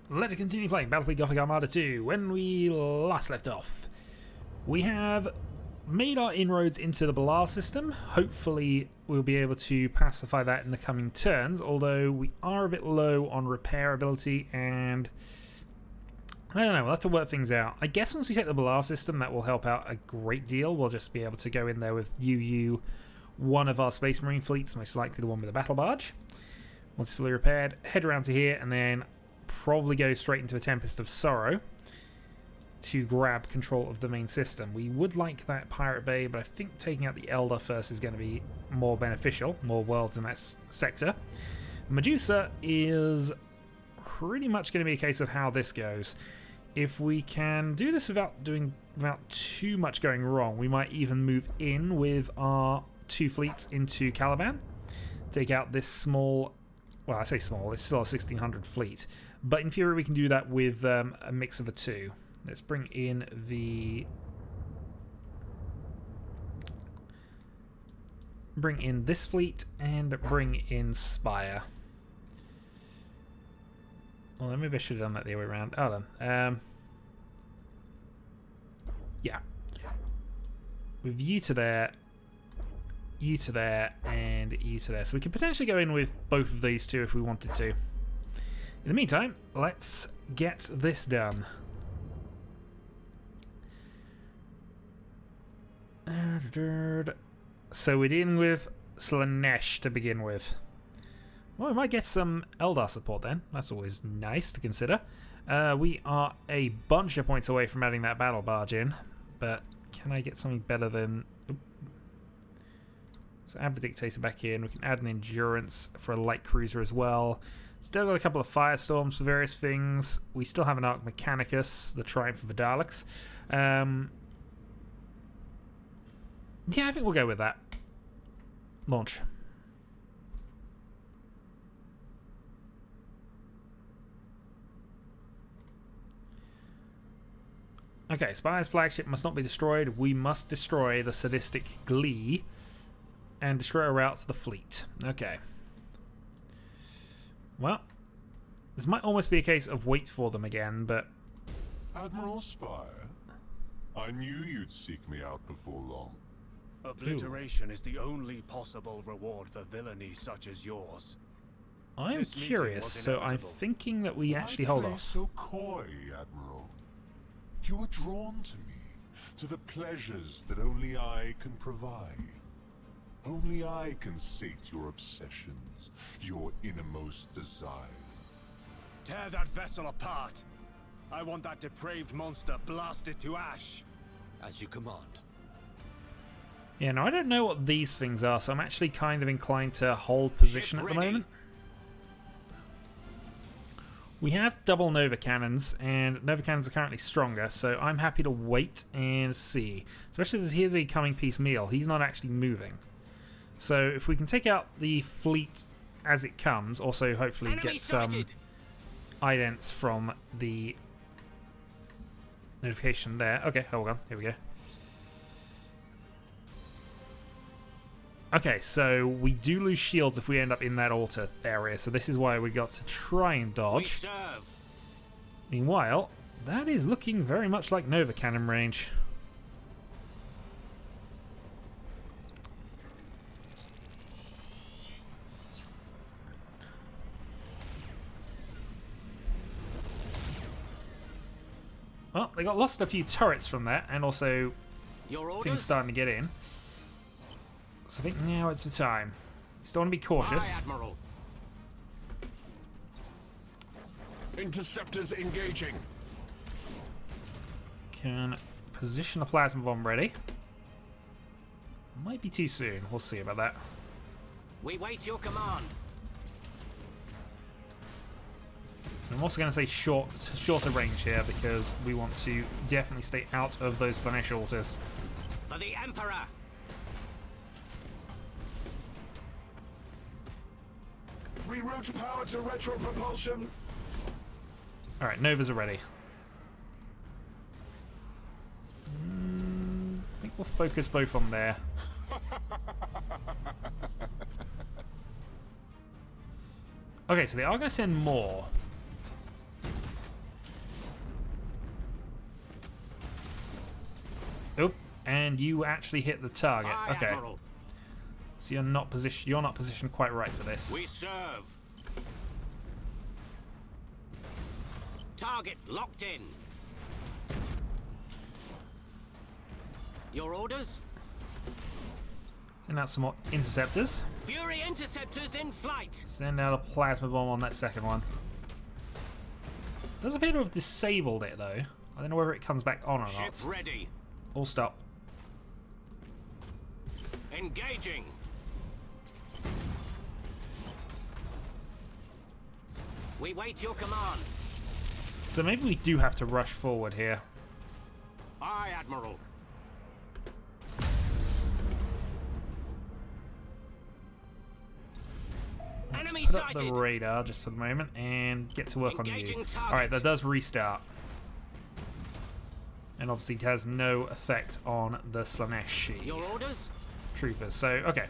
let's continue playing Battlefleet Gothic Armada 2. When we last left off, we have made our inroads into the Balar system. Hopefully we'll be able to pacify that in the coming turns, although we are a bit low on repair ability, and I don't know, we'll have to work things out. I guess once we take the Balar system, that will help out a great deal. We'll just be able to go in there with UU, one of our Space Marine fleets, most likely the one with the battle barge. Once fully repaired, head around to here, and then probably go straight into a Tempest of Sorrow to grab control of the main system. We would like that Pirate Bay, but I think taking out the Elder first is going to be more beneficial. More worlds in that sector. Medusa is pretty much going to be a case of how this goes. If we can do this without too much going wrong, we might even move in with our two fleets into Caliban. Take out this small, well, I say small, it's still a 1600 fleet, but in theory we can do that with a mix of the two. Let's bring in this fleet and bring in Spire. Well, maybe I should have done that the other way around. Oh, then. Yeah. With you to there, you to there, and you to there. So we could potentially go in with both of these two if we wanted to. In the meantime, let's get this done. So we're dealing with Slanesh to begin with. Well, we might get some Eldar support then. That's always nice to consider. We are a bunch of points away from adding that battle barge in, but can I get something better than... Oop. So add the Dictator back in. We can add an Endurance for a light cruiser as well. Still got a couple of Firestorms for various things. We still have an Arc Mechanicus, the Triumph of the Daleks. Yeah, I think we'll go with that. Launch. Okay, Spire's flagship must not be destroyed. We must destroy the sadistic Glee and destroy a route to the fleet. Okay. Well, this might almost be a case of wait for them again, but... Admiral Spire, I knew you'd seek me out before long. Obliteration is the only possible reward for villainy such as yours. I'm curious, so I'm thinking that we actually hold off. So coy, Admiral. You are drawn to me, to the pleasures that only I can provide. Only I can sate your obsessions, your innermost desire. Tear that vessel apart. I want that depraved monster blasted to ash. As you command. Yeah, no, I don't know what these things are, so I'm actually kind of inclined to hold position at the moment. We have double Nova Cannons, and Nova Cannons are currently stronger, so I'm happy to wait and see. Especially as he's the coming piecemeal, he's not actually moving. So if we can take out the fleet as it comes, also hopefully get some idents from the notification there. Okay, hold on, here we go. Okay, so we do lose shields if we end up in that altar area, so this is why we got to try and dodge. Meanwhile, that is looking very much like Nova Cannon range. Well, they got lost a few turrets from that, and also things starting to get in. So I think now it's the time. Still want to be cautious. Aye, Admiral. Interceptors engaging. Can position the plasma bomb ready. Might be too soon. We'll see about that. We wait your command. I'm also going to say shorter range here because we want to definitely stay out of those Slanesh altars. For the Emperor. Reroute power to retro propulsion. Alright, Novas are ready. I think we'll focus both on there. Okay, so they are going to send more. Oh, and you actually hit the target. Aye, Okay. Admiral. So you're not positioned quite right for this. We serve. Target locked in. Your orders? Send out some more interceptors. Fury interceptors in flight. Send out a plasma bomb on that second one. Does appear to have disabled it though. I don't know whether it comes back on or Ship not. ready. All stop. Engaging. We wait your command. So maybe we do have to rush forward here. Aye, Admiral. Enemy Put up the sighted. radar just for the moment and get to work on you. Engaging target. Alright, that does restart. And obviously it has no effect on the Slaneshi Your orders? troopers. So, okay.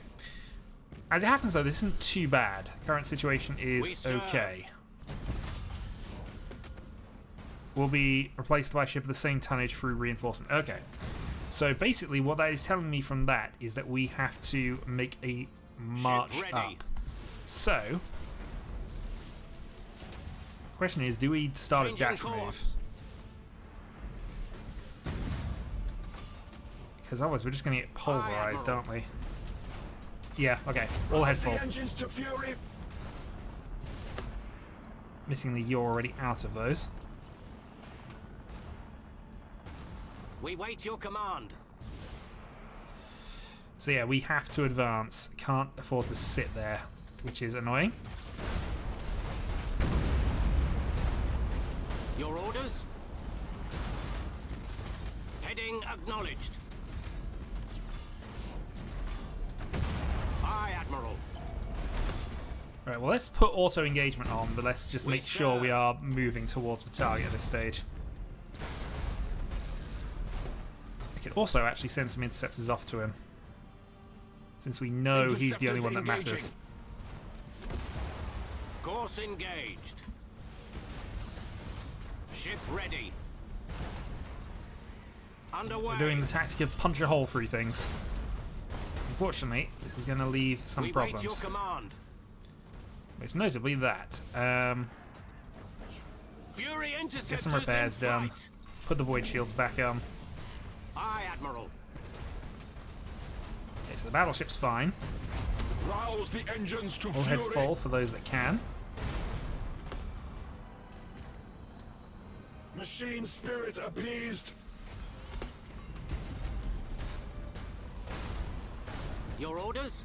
As it happens though, this isn't too bad. Current situation We is serve. okay. Will be replaced by a ship of the same tonnage through reinforcement. Okay. So basically what that is telling me from that is that we have to make a march ready. up. So, question is, do we start a Changing dash move? course. Because otherwise we're just going to get pulverized, Admiral. aren't we? Yeah, okay. All heads full. engines to fury. Missingly, you're already out of those. We wait your command. So yeah, we have to advance. Can't afford to sit there, which is annoying. Your orders? Heading acknowledged. Aye, Admiral. Right, well let's put auto engagement on, but let's just We make sure we serve. are moving towards the target at this stage. I could also actually send some interceptors off to him, since we know he's the only one that matters. Course engaged. Ship ready. Underway. We're doing the tactic of punch a hole through things. Unfortunately, this is going to leave some we problems. wait your command. Most notably that. Fury interceptors Get some repairs in done. flight. Put the void shields back on. Aye, Admiral. Okay, so the battleship's fine. Rouse the engines to All head fury. full for those that can. Machine spirit appeased. Your orders?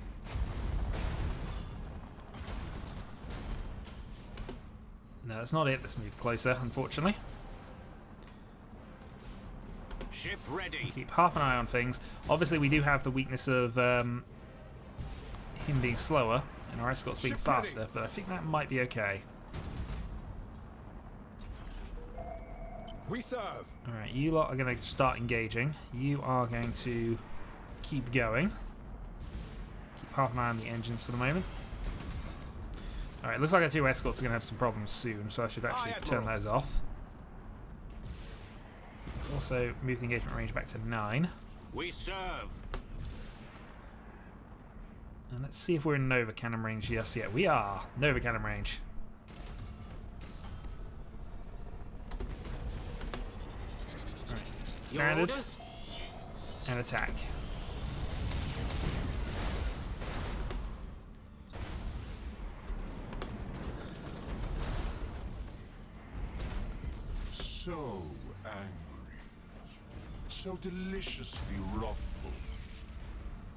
No, that's not it. Let's move closer, unfortunately. Ship ready. Keep half an eye on things. Obviously, we do have the weakness of him being slower and our escorts being Ship ready. faster, but I think that might be okay. We serve. Alright, you lot are going to start engaging. You are going to keep going. Keep half an eye on the engines for the moment. Alright, looks like our two escorts are going to have some problems soon, so I should actually Aye, turn Admiral. those off. Let's also move the engagement range back to 9. We serve. And let's see if we're in Nova cannon range just yet. We are. Nova cannon range. Alright. Your Standard orders? and attack. So angry. So deliciously wrathful.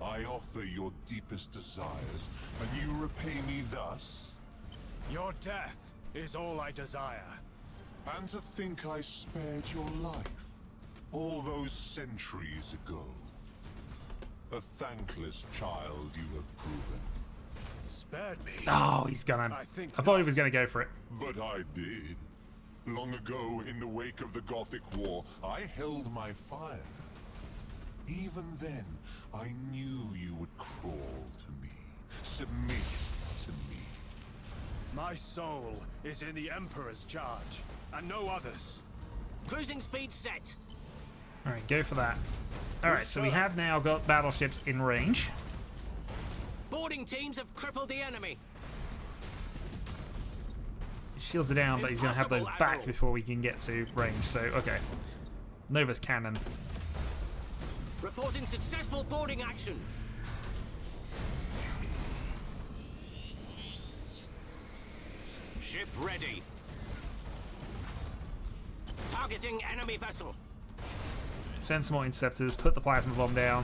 I offer your deepest desires, and you repay me thus? Your death is all I desire. And to think I spared your life all those centuries ago. A thankless child you have proven. Spared me. Oh, he's gonna. I think I thought he not. was gonna go for it. But I did. Long ago, in the wake of the Gothic War, I held my fire. Even then, I knew you would crawl to me, submit to me. My soul is in the Emperor's charge, and no others. Cruising speed set. Alright, go for that. Alright, so we have now got battleships in range. Boarding teams have crippled the enemy. Shields are down, but he's going to have those Impossible, back Admiral. before we can get to range, so okay. Nova's cannon. Reporting successful boarding action. Ship ready. Targeting enemy vessel. Send some more interceptors, put the plasma bomb down.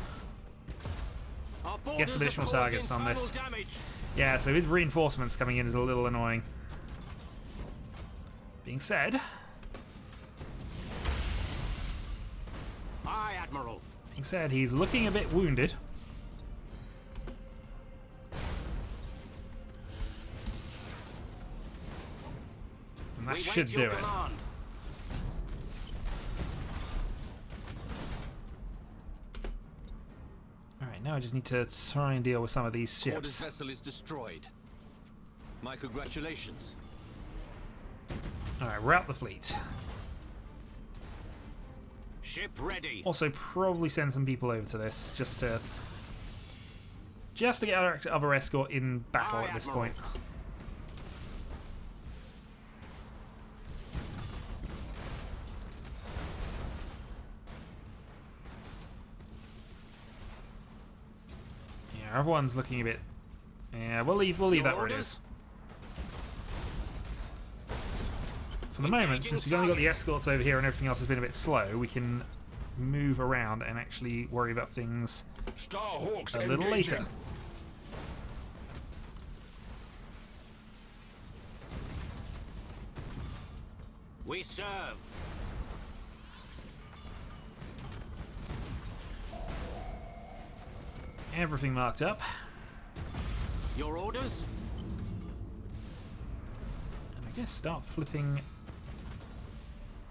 Our Get some borders additional have caused targets on internal this. damage. Yeah, so his reinforcements coming in is a little annoying. Being said, Aye, Admiral. he's looking a bit wounded. And that We should wait do your it. command. Alright, now I just need to try and deal with some of these Quarter's ships. vessel is destroyed. My congratulations. Alright, route the fleet. Ship ready. Also, probably send some people over to this, just to get our other escort in battle Aye, at this Admiral. point. Yeah, everyone's looking a bit. Yeah, we'll leave Your that where it orders? is. For the moment, since we've only got the escorts over here and everything else has been a bit slow, we can move around and actually worry about things Starhawks a little engaging. later. We serve. Everything marked up. Your orders? And I guess start flipping.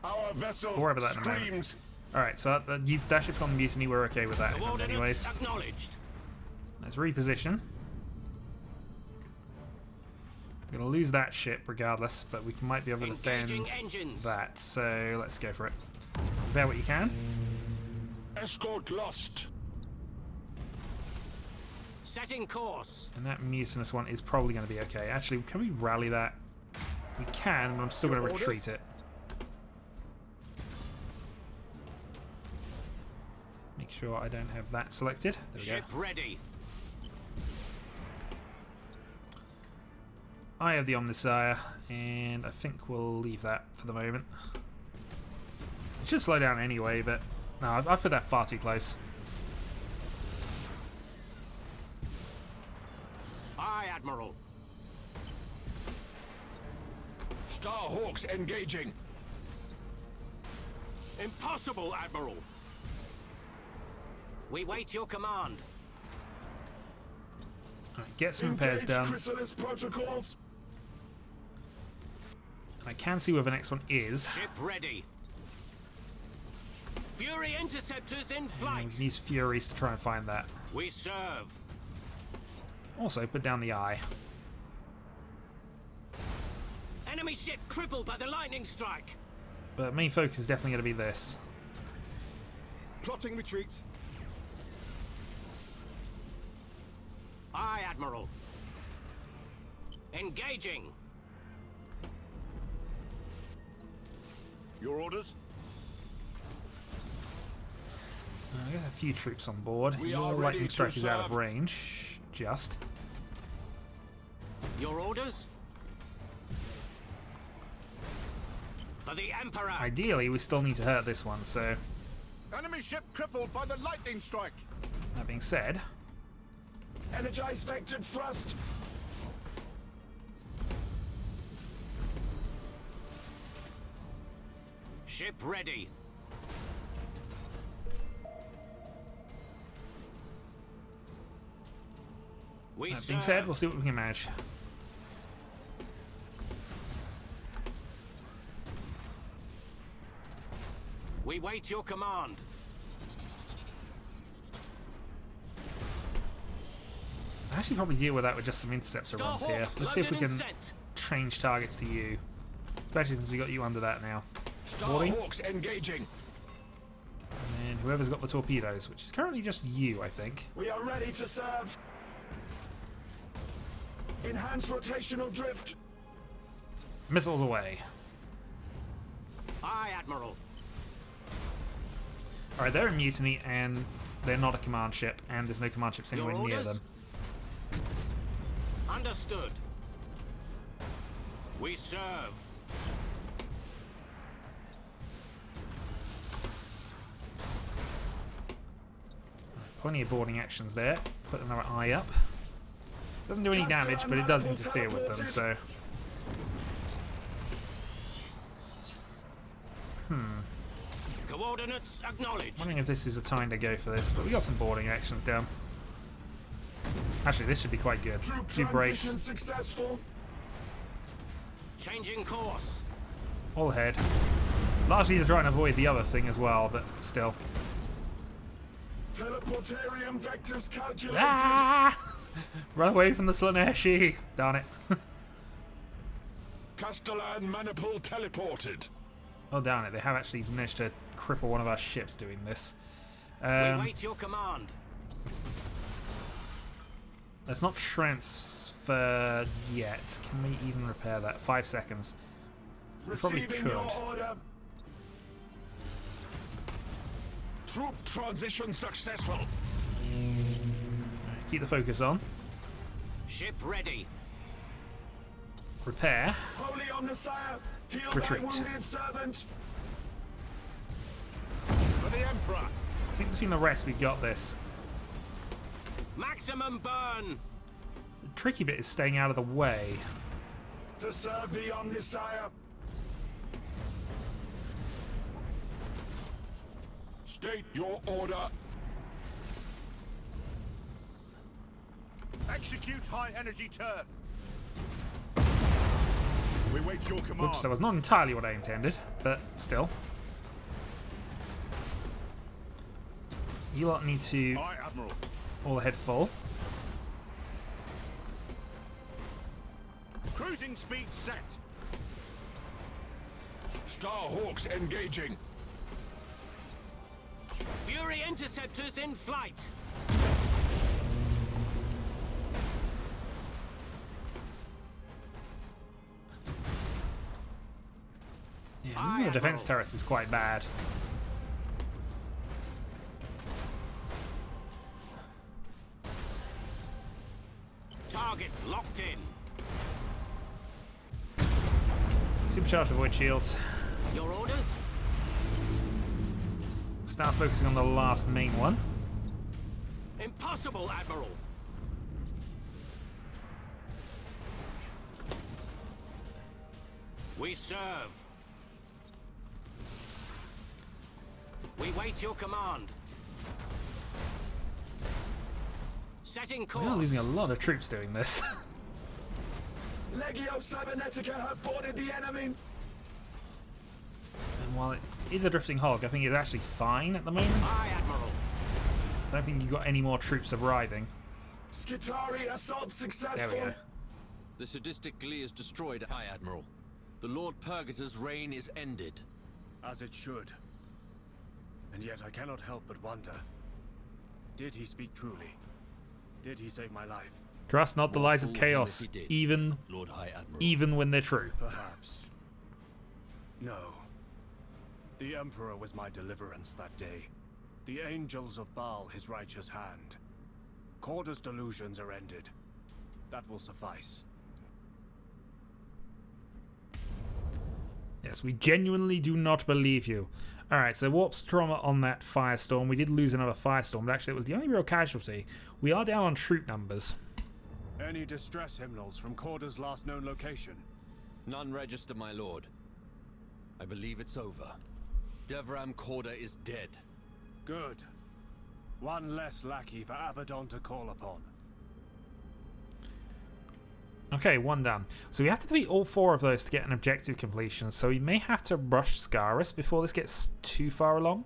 Our vessel We'll worry about that in a moment. screams. Alright, so that ship's on mutiny, we're okay with that Coordinates anyways. acknowledged. Let's reposition. We're going to lose that ship regardless, but we might be able to Engaging defend engines. that, so let's go for it. Bear what you can. Escort lost. Setting course. And that mutinous one is probably going to be okay. Actually, can we rally that? We can, but I'm still going to Your retreat orders? it. Make sure I don't have that selected. There we go. Ship ready. I have the Omnisire, and I think we'll leave that for the moment. It should slow down anyway, but no, I put that far too close. Aye, Admiral. Starhawks engaging. Impossible, Admiral. We wait your command. Right, get some repairs done. Chrysalis protocols. I can see where the next one is. Ship ready. Fury interceptors in And we flight. can use Furies to try and find that. We serve. Also, put down the eye. Enemy ship crippled by the lightning strike. But main focus is definitely going to be this. Plotting retreat. Aye, Admiral. Engaging. Your orders? I got a few troops on board. We Your are ready lightning to strike is out of serve. range. Just. Your orders? For the Emperor. Ideally, we still need to hurt this one, so Enemy ship crippled by the lightning strike. that being said, Energize vectored thrust. Ship ready. We that being serve. said, we'll see what we can manage. We wait your command. I actually probably deal with that with just some interceptor runs here. Starhawks Let's see if we loaded can and sent. change targets to you. Especially since we got you under that now. Boarding. Starhawks engaging. And whoever's got the torpedoes, which is currently just you, I think. We are ready to serve. Enhance rotational drift. Missiles away. Aye, Admiral. Alright, they're in mutiny and they're not a command ship, and there's no command ships anywhere Your near orders? them. Understood. We serve. Plenty of boarding actions there. Put another eye up. Doesn't do any damage, but it does interfere with them, so... Coordinates acknowledged. Wondering if this is a time to go for this, but we got some boarding actions down. Actually, this should be quite good. Troop Do brace. transition successful. Changing course. All ahead. Largely to try and avoid the other thing as well, but still. Teleportarium vectors calculated. Ah! Run away from the Slaneshi! Darn it. Castellan maniple teleported. Oh, darn it. They have actually managed to cripple one of our ships doing this. We wait your command. Let's not transfer yet. Can we even repair that? 5 seconds. We probably Receiving could. your order. Troop transition successful. Keep the focus on. Ship ready. Repair. Holy Omnissiah, heal Retreat. thy wounded servant. For the Emperor! I think between the rest we've got this. Maximum burn. The tricky bit is staying out of the way. To serve the Omnissiah. State your order. Execute high energy turn. We wait your command. Oops, that was not entirely what I intended, but still. You lot need to Aye, Admiral. all ahead full. Cruising speed set. Starhawks engaging. Fury interceptors in flight. Yeah, Aye, using the defense Admiral. turrets is quite bad. Target locked in. Supercharged avoid shields. Your orders? Start focusing on the last main one. Impossible, Admiral. We serve. We wait your command. Setting course. We are losing a lot of troops doing this. Legio Cybernetica have boarded the enemy. And while it is a drifting hog, I think it's actually fine at the moment. Aye, Admiral. I don't think you've got any more troops arriving. Skitari assault There successful. we go. The sadistic glee is destroyed, High Admiral. The Lord Purgator's reign is ended. As it should. And yet I cannot help but wonder. Did he speak truly? Did he save my life? Trust not the More lies of fool him chaos, if he did. even Lord High Admiral. when they're true. Perhaps. No. The Emperor was my deliverance that day. The angels of Baal his righteous hand. Corda's delusions are ended. That will suffice. Yes, we genuinely do not believe you. Alright, so warp's trauma on that firestorm. We did lose another firestorm, but actually it was the only real casualty. We are down on troop numbers. Any distress hymnals from Corda's last known location? None register, my lord. I believe it's over. Devram Corda is dead. Good. One less lackey for Abaddon to call upon. Okay, one done. So we have to defeat all 4 of those to get an objective completion, so we may have to rush Scarus before this gets too far along.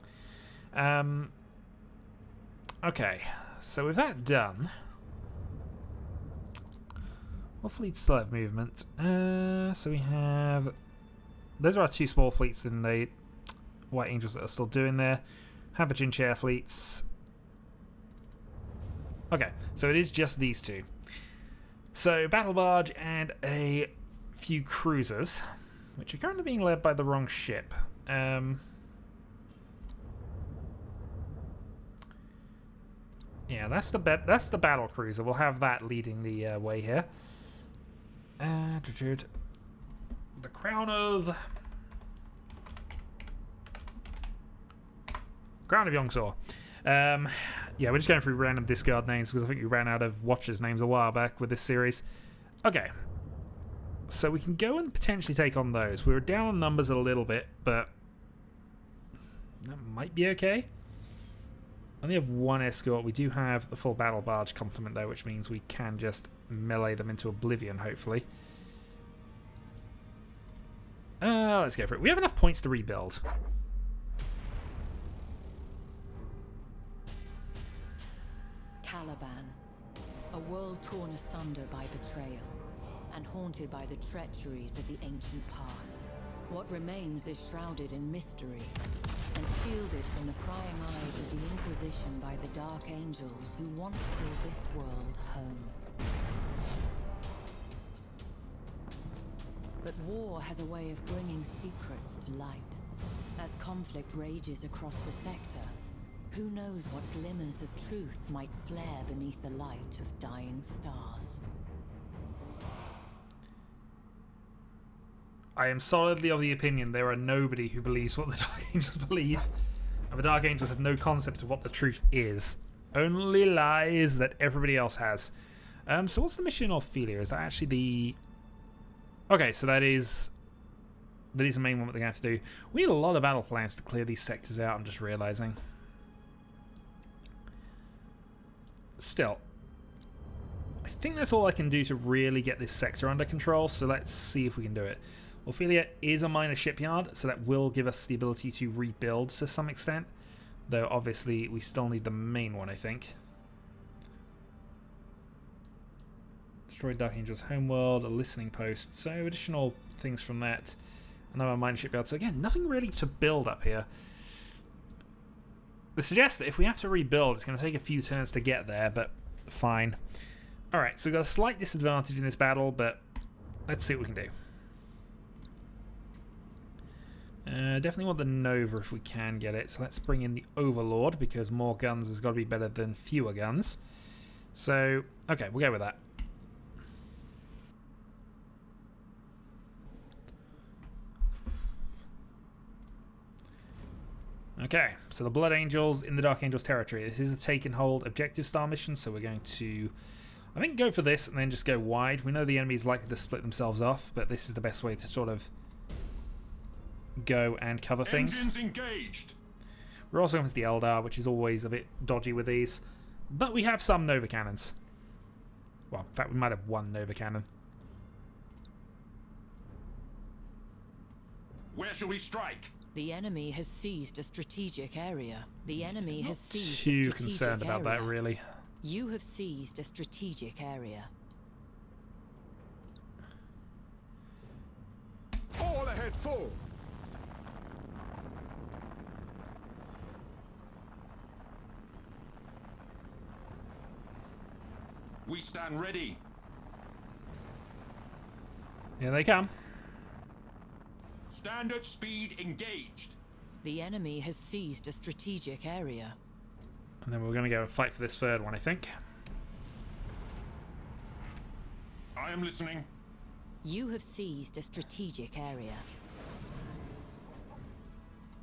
Okay, so with that done... What fleets still have movement? So we have... Those are our 2 small fleets in the White Angels that are still doing there. Haverchin chair fleets. Okay, so it is just these two. So, battle barge and a few cruisers, which are currently being led by the wrong ship. Yeah, that's the battle cruiser. We'll have that leading the way here. The Crown of Yongzor. Yeah, we're just going through random discard names because I think we ran out of Watchers names a while back with this series. Okay. So we can go and potentially take on those. We were down on numbers a little bit, but that might be okay. Only have one escort. We do have the full battle barge complement though, which means we can just melee them into oblivion, hopefully. Let's go for it. We have enough points to rebuild. Caliban, a world torn asunder by betrayal, and haunted by the treacheries of the ancient past. What remains is shrouded in mystery, and shielded from the prying eyes of the Inquisition by the Dark Angels who once called this world home. But war has a way of bringing secrets to light. As conflict rages across the sector, who knows what glimmers of truth might flare beneath the light of dying stars. I am solidly of the opinion there are nobody who believes what the Dark Angels believe. And the Dark Angels have no concept of what the truth is. Only lies that everybody else has. So what's the mission in Ophelia? Is that actually the... Okay, so that is the main one that they're going to have to do. We need a lot of battle plans to clear these sectors out, I'm just realizing. Still, I think that's all I can do to really get this sector under control, so let's see if we can do it. Ophelia is a minor shipyard, so that will give us the ability to rebuild to some extent, though obviously we still need the main one, I think. Destroyed Dark Angel's homeworld, a listening post, so additional things from that. Another minor shipyard, so again, nothing really to build up here. This suggests that if we have to rebuild, it's going to take a few turns to get there, but fine. Alright, so we've got a slight disadvantage in this battle, but let's see what we can do. Definitely want the Nova if we can get it, so let's bring in the Overlord, because more guns has got to be better than fewer guns. So, okay, we'll go with that. Okay, so the Blood Angels in the Dark Angels territory. This is a take and hold objective style mission, so we're going to, I think, go for this and then just go wide. We know the enemy is likely to split themselves off, but this is the best way to sort of go and cover things. Engines engaged. We're also going to the Eldar, which is always a bit dodgy with these, but we have some Nova Cannons. Well, in fact, we might have one Nova Cannon. Where shall we strike? The enemy has seized a strategic area. The enemy has seized a Too strategic concerned about that, really. You have seized a strategic area. All ahead full! We stand ready. Here they come. Standard speed engaged. The enemy has seized a strategic area. And then we're going to go and fight for this third one, I think. I am listening. You have seized a strategic area.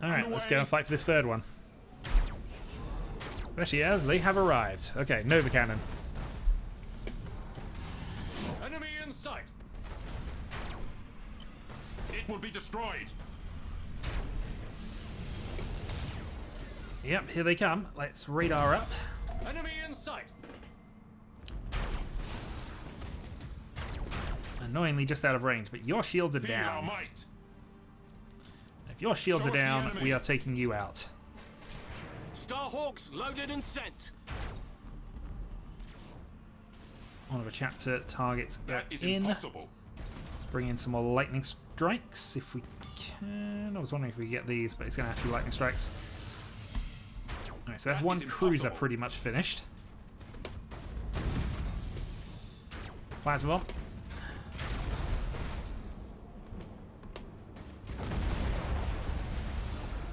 Alright, let's go and fight for this third one. Especially as they have arrived. Okay, Nova Cannon. Enemy in sight. It will be destroyed. Yep, here they come. Let's radar up. Enemy in sight. Annoyingly just out of range, but your shields are Feel our down. might. If your shields Show are us the down, enemy. we are taking you out. Starhawks loaded and sent. One of a chapter targets That is in. impossible. Let's bring in some more lightning strikes if we can. I was wondering if we could get these, but it's going to have to be lightning strikes. Alright, so that's one cruiser pretty much finished. Plasma bomb.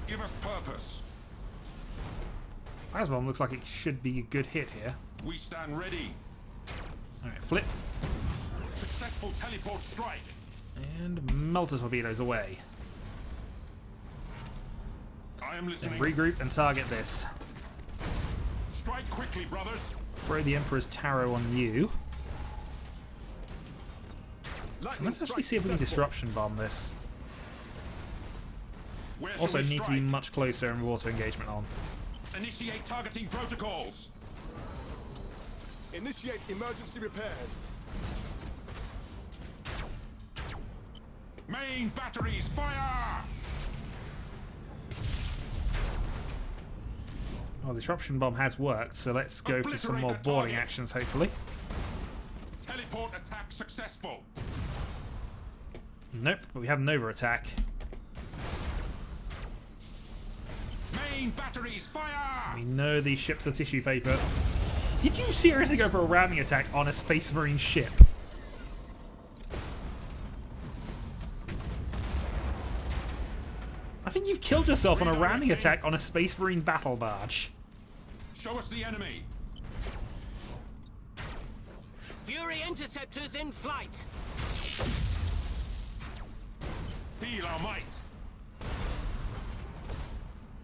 Give us purpose. Plasma bomb looks like it should be a good hit here. We stand ready. Alright, flip. Successful teleport strike. And melter torpedoes away. I am Then listening. regroup and target this. Strike quickly, brothers. Throw the Emperor's Tarot on you. Let's actually see if we can disruption bomb this. Where shall Also we need to be strike? much closer and water engagement on. Initiate targeting protocols. Initiate emergency repairs. Main batteries, fire! Well, the disruption bomb has worked, so let's go for some more Obliterate the boarding target. actions, hopefully. Teleport attack successful. Nope, but we have an over attack. Main batteries, fire! We know these ships are tissue paper. Did you seriously go for a ramming attack on a Space Marine ship? I think you've killed yourself on a ramming attack on a Space Marine battle barge. Show us the enemy. Fury interceptors in flight. Feel our might.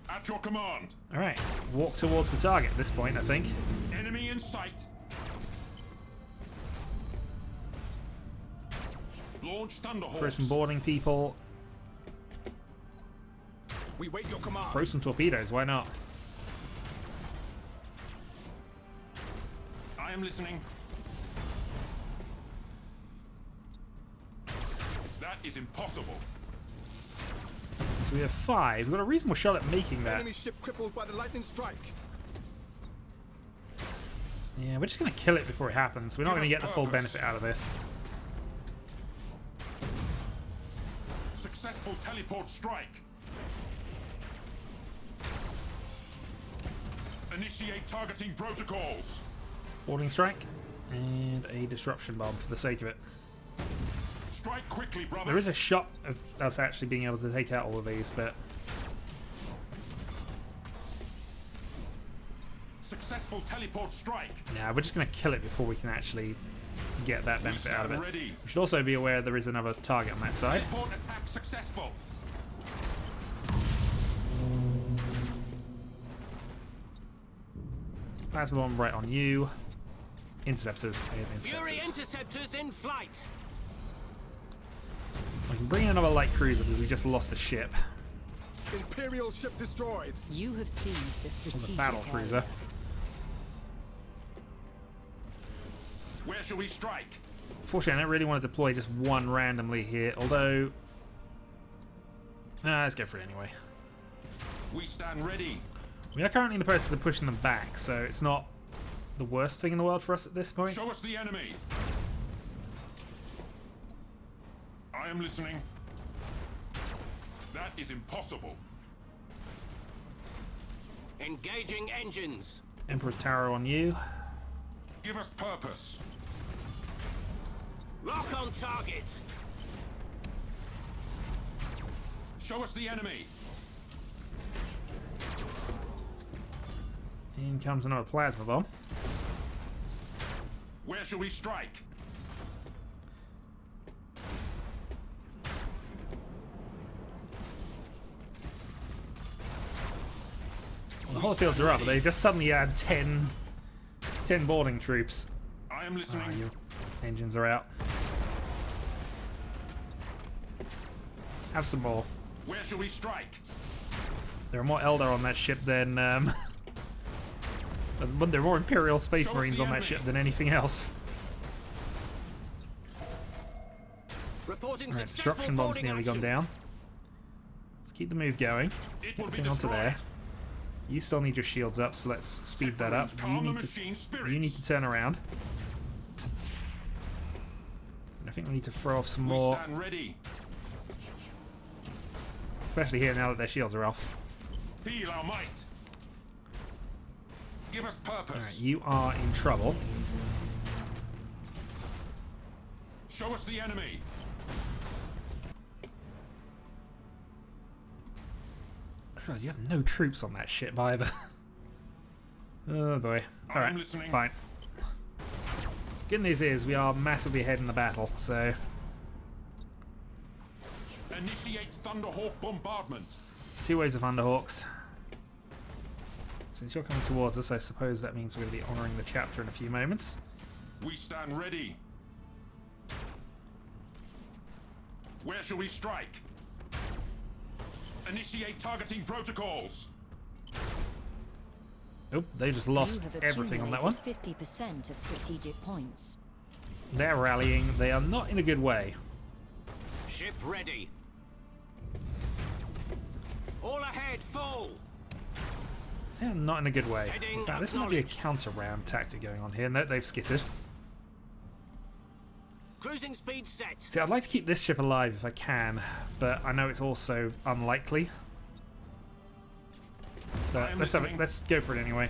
At your command. Alright, walk towards the target at this point, I think. Enemy in sight. Launch Thunderhawks. Throw some boarding people. We wait your command. Throw some torpedoes, why not? I am listening. That is impossible. So we have 5. We've got a reasonable shot at making that. Enemy ship crippled by the lightning strike. Yeah, we're just going to kill it before it happens. We're not going to get the full Purpose. benefit out of this. Successful teleport strike. Initiate targeting protocols. Boarding strike. And a disruption bomb for the sake of it. Strike quickly, brothers. There is a shot of us actually being able to take out all of these, but Successful teleport strike. nah, we're just going to kill it before we can actually get that benefit out of it. Ready. We should also be aware there is another target on that side. Teleport attack successful. Plasma bomb right on you. Interceptors. Fury Interceptors. interceptors in flight. We can bring in another light cruiser because we just lost a ship. Imperial ship destroyed. You have seized a The strategic battle area. cruiser. Where shall we strike? Fortunately, I don't really want to deploy just one randomly here, although... Nah, let's go for it anyway. We stand ready. We are currently in the process of pushing them back, so it's not the worst thing in the world for us at this point. Show us the enemy. I am listening. That is impossible. Engaging engines. Emperor's Tarot on you. Give us purpose. Lock on target. Show us the enemy. In comes another plasma bomb. Where shall we strike? Well, the whole fields are up, but they just suddenly add 10 boarding troops. I am listening. Your engines are out. Have some more. Where shall we strike? There are more Eldar on that ship than but there are more Imperial Space Show us Marines the on that enemy. ship than anything else. Reporting Alright, successful disruption bomb's boarding nearly gone action. down. Let's keep the move going. It will be Getting onto destroyed. there. You still need your shields up, so let's speed that up. Calm the machine spirits. You need to turn around. And I think we need to throw off some We more, stand ready. especially here now that their shields are off. Feel our might. Give us purpose. Alright, you are in trouble. Show us the enemy. God, you have no troops on that ship either. Oh boy. Alright, listening. fine. Good news is we are massively ahead in the battle, so... Initiate Thunderhawk bombardment. 2 waves of Thunderhawks. Since you're coming towards us, I suppose that means we're going to be honouring the chapter in a few moments. We stand ready. Where shall we strike? Initiate targeting protocols. Oh, they just lost You have everything on that one. accumulated 50% of strategic points. They're rallying. They are not in a good way. Ship ready. All ahead, full. They're not in a good way. Heading In fact, this might be a acknowledged. counter-round tactic going on here. No, they've skittered. Cruising speed set. See, I'd like to keep this ship alive if I can, but I know it's also unlikely. But am let's go for it anyway.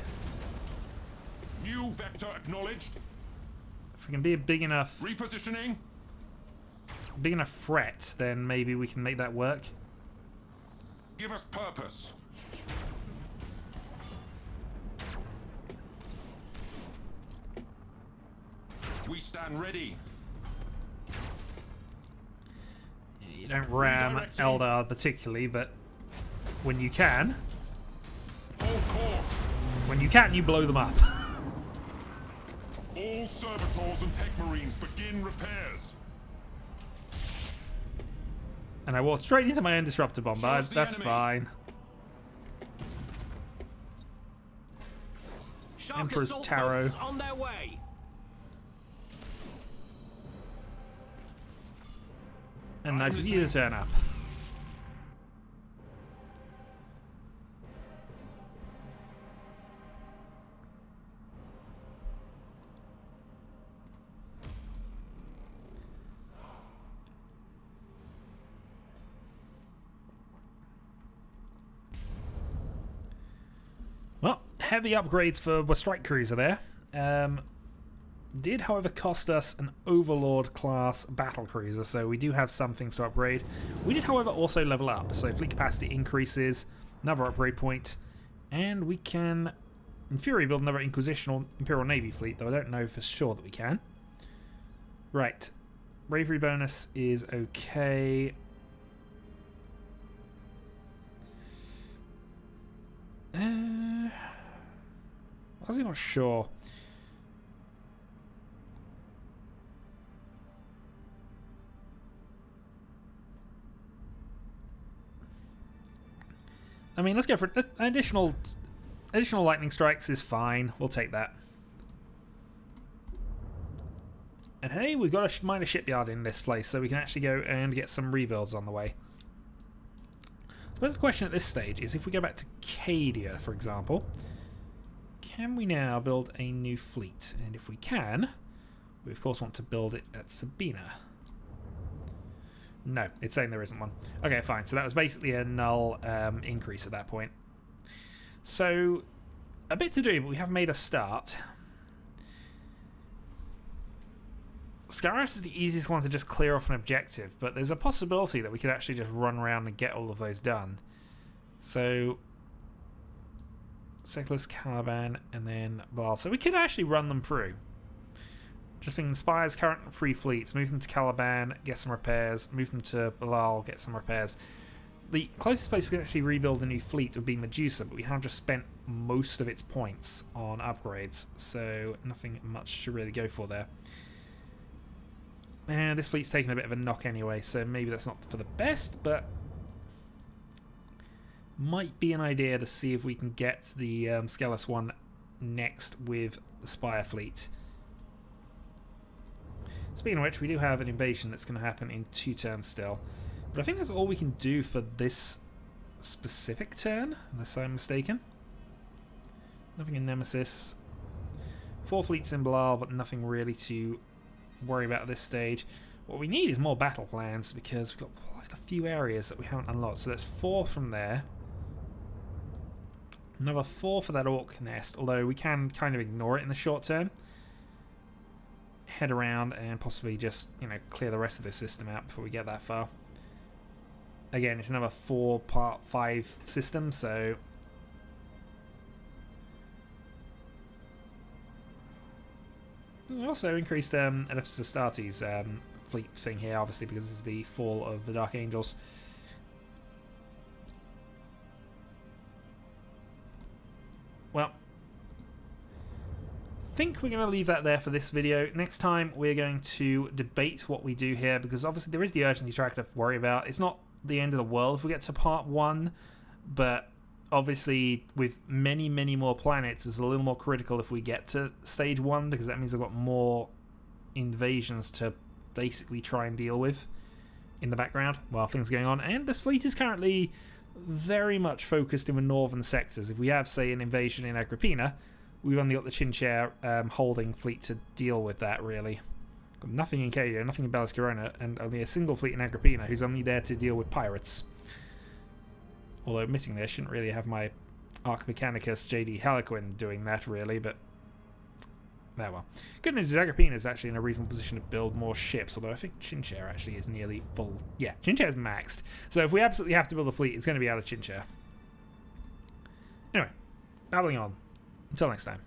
New vector acknowledged. If we can be a big enough Repositioning. threat, then maybe we can make that work. Give us purpose. We stand ready. You don't ram Redirecting. Eldar particularly, but when you can, Hold course. you blow them up. All servitors and tech marines begin repairs. And I walk straight into my own disruptor Show bombard. us the That's enemy. fine. Shark Emperor's assault Tarot. boats on their way. And nice of you to turn up. Well, heavy upgrades for the strike cruiser there. Did, however, cost us an Overlord class battle cruiser, so we do have some things to upgrade. We did, however, also level up, so fleet capacity increases, another upgrade point, and we can, in theory, build another Inquisitional Imperial Navy fleet, though I don't know for sure that we can. Right, bravery bonus is okay. I was not sure. I mean, let's go for it. Additional lightning strikes is fine. We'll take that. And hey, we've got a minor shipyard in this place, so we can actually go and get some rebuilds on the way. I suppose the question at this stage is, if we go back to Cadia, for example, can we now build a new fleet? And if we can, we of course want to build it at Sabina. No, it's saying there isn't one. Okay, fine. So that was basically a null increase at that point. So, a bit to do, but we have made a start. Scaris is the easiest one to just clear off an objective, but there's a possibility that we could actually just run around and get all of those done. So, Secular's Caliban, and then Baal. So we could actually run them through. Just thinking, Spire's current free fleets, move them to Caliban, get some repairs, move them to Balal, get some repairs. The closest place we can actually rebuild a new fleet would be Medusa, but we have just spent most of its points on upgrades, so nothing much to really go for there. And this fleet's taking a bit of a knock anyway, so maybe that's not for the best, but might be an idea to see if we can get the Skelos one next with the Spire fleet. Speaking of which, we do have an invasion that's going to happen in 2 turns still. But I think that's all we can do for this specific turn, unless I'm mistaken. Nothing in Nemesis. 4 fleets in Balal, but nothing really to worry about at this stage. What we need is more battle plans, because we've got quite a few areas that we haven't unlocked. So that's 4 from there. Another 4 for that orc nest, although we can kind of ignore it in the short term. Head around and possibly just, you know, clear the rest of this system out before we get that far. Again, it's another 4-part 5 system, so... We also increased Oedipus Astartes' fleet thing here, obviously, because this is the fall of the Dark Angels. Well, I think we're going to leave that there for this video. Next time, we're going to debate what we do here, because obviously there is the urgency tracker to worry about. It's not the end of the world if we get to part 1, but obviously with many, many more planets, it's a little more critical if we get to stage 1, because that means I've got more invasions to basically try and deal with in the background while things are going on. And this fleet is currently very much focused in the northern sectors. If we have, say, an invasion in Agrippina, we've only got the Chinchare holding fleet to deal with that, really. Got nothing in Cadia, nothing in Bellis Corona, and only a single fleet in Agrippina who's only there to deal with pirates. Although, admittingly, I shouldn't really have my Arch Mechanicus JD Harlequin doing that, really, but... Oh well. Good news is Agrippina is actually in a reasonable position to build more ships, although I think Chinchare actually is nearly full. Yeah, Chinchare is maxed. So if we absolutely have to build a fleet, it's going to be out of Chinchare. Anyway, babbling on. Until next time.